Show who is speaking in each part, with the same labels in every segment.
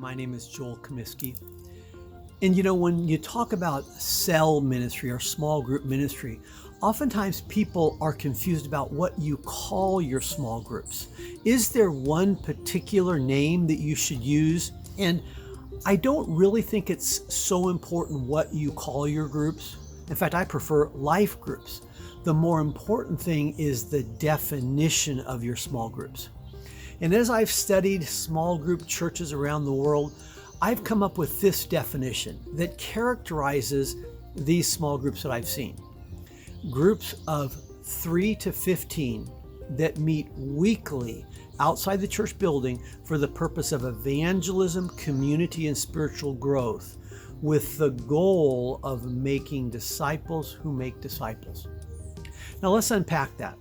Speaker 1: My name is Joel Comiskey. And when you talk about cell ministry or small group ministry, oftentimes people are confused about what you call your small groups. Is there one particular name that you should use? And I don't really think it's so important what you call your groups. In fact, I prefer life groups. The more important thing is the definition of your small groups. And as I've studied small group churches around the world, I've come up with this definition that characterizes these small groups that I've seen. Groups of 3 to 15 that meet weekly outside the church building for the purpose of evangelism, community, and spiritual growth, with the goal of making disciples who make disciples. Now let's unpack that.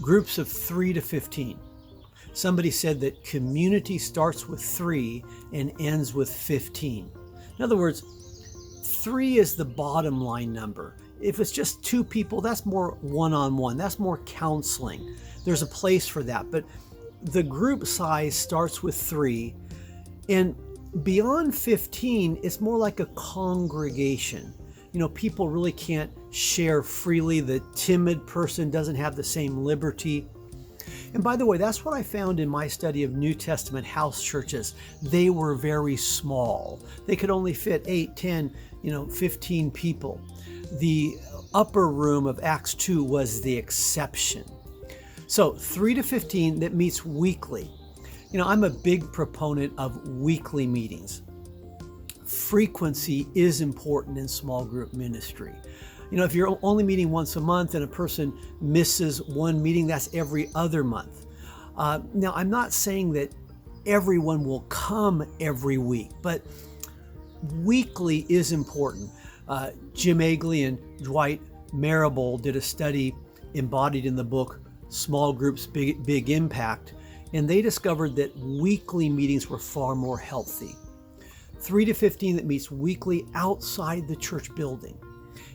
Speaker 1: Groups of 3 to 15. Somebody said that community starts with 3 and ends with 15. In other words, 3 is the bottom line number. If it's just 2 people, that's more one-on-one. That's more counseling. There's a place for that. But the group size starts with 3. And beyond 15, it's more like a congregation. People really can't share freely. The timid person doesn't have the same liberty. And by the way, that's what I found in my study of New Testament house churches. They were very small. They could only fit 8, 10, 15 people. The upper room of Acts 2 was the exception. So 3 to 15 that meets weekly. I'm a big proponent of weekly meetings. Frequency is important in small group ministry. If you're only meeting once a month and a person misses one meeting, that's every other month. Now, I'm not saying that everyone will come every week, but weekly is important. Jim Agley and Dwight Marable did a study embodied in the book Small Groups, Big Impact, and they discovered that weekly meetings were far more healthy. 3 to 15 that meets weekly outside the church building.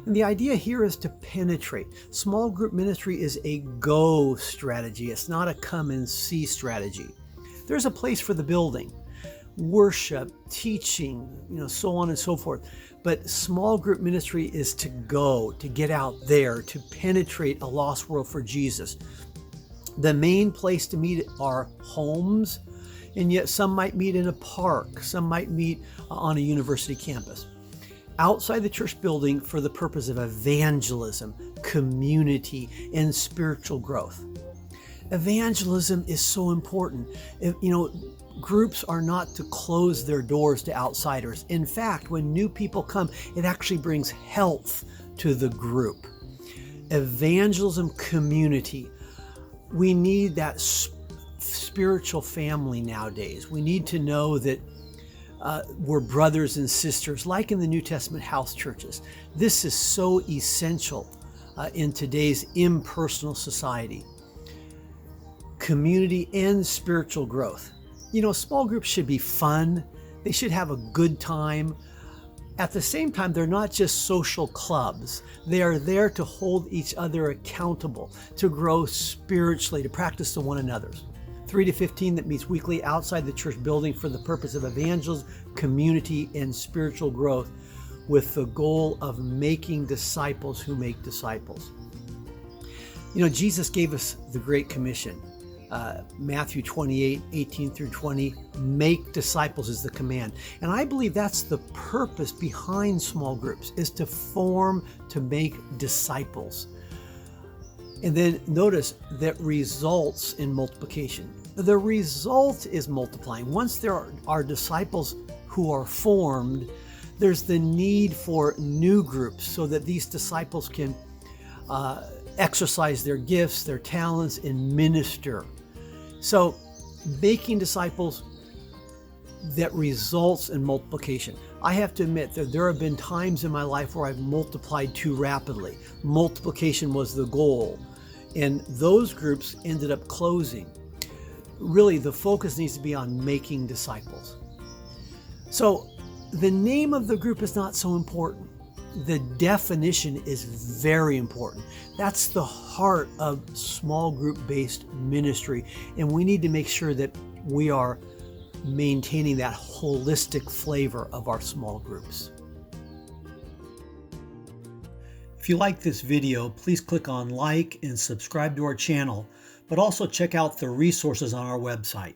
Speaker 1: And the idea here is to penetrate. Small group ministry is a go strategy. It's not a come and see strategy. There's a place for the building, worship, teaching, so on and so forth. But small group ministry is to go, to get out there, to penetrate a lost world for Jesus. The main place to meet are homes, and yet some might meet in a park. Some might meet on a university campus. Outside the church building for the purpose of evangelism, community, and spiritual growth. Evangelism is so important. Groups are not to close their doors to outsiders. In fact, when new people come, it actually brings health to the group. Evangelism, community. We need that spiritual family nowadays. We need to know that we're brothers and sisters, like in the New Testament house churches. This is so essential in today's impersonal society. Community and spiritual growth. Small groups should be fun. They should have a good time. At the same time, they're not just social clubs. They are there to hold each other accountable, to grow spiritually, to practice to one another. 3 to 15 that meets weekly outside the church building for the purpose of evangelism, community, and spiritual growth, with the goal of making disciples who make disciples. Jesus gave us the Great Commission. Matthew 28, 18 through 20, make disciples is the command. And I believe that's the purpose behind small groups, is to form, to make disciples. And then notice that results in multiplication. The result is multiplying. Once there are disciples who are formed, there's the need for new groups so that these disciples can exercise their gifts, their talents, and minister. So making disciples that results in multiplication. I have to admit that there have been times in my life where I've multiplied too rapidly. Multiplication was the goal, and those groups ended up closing. Really, the focus needs to be on making disciples. So the name of the group is not so important. The definition is very important. That's the heart of small group based ministry, and we need to make sure that we are maintaining that holistic flavor of our small groups. If you like this video, please click on like and subscribe to our channel, but also check out the resources on our website.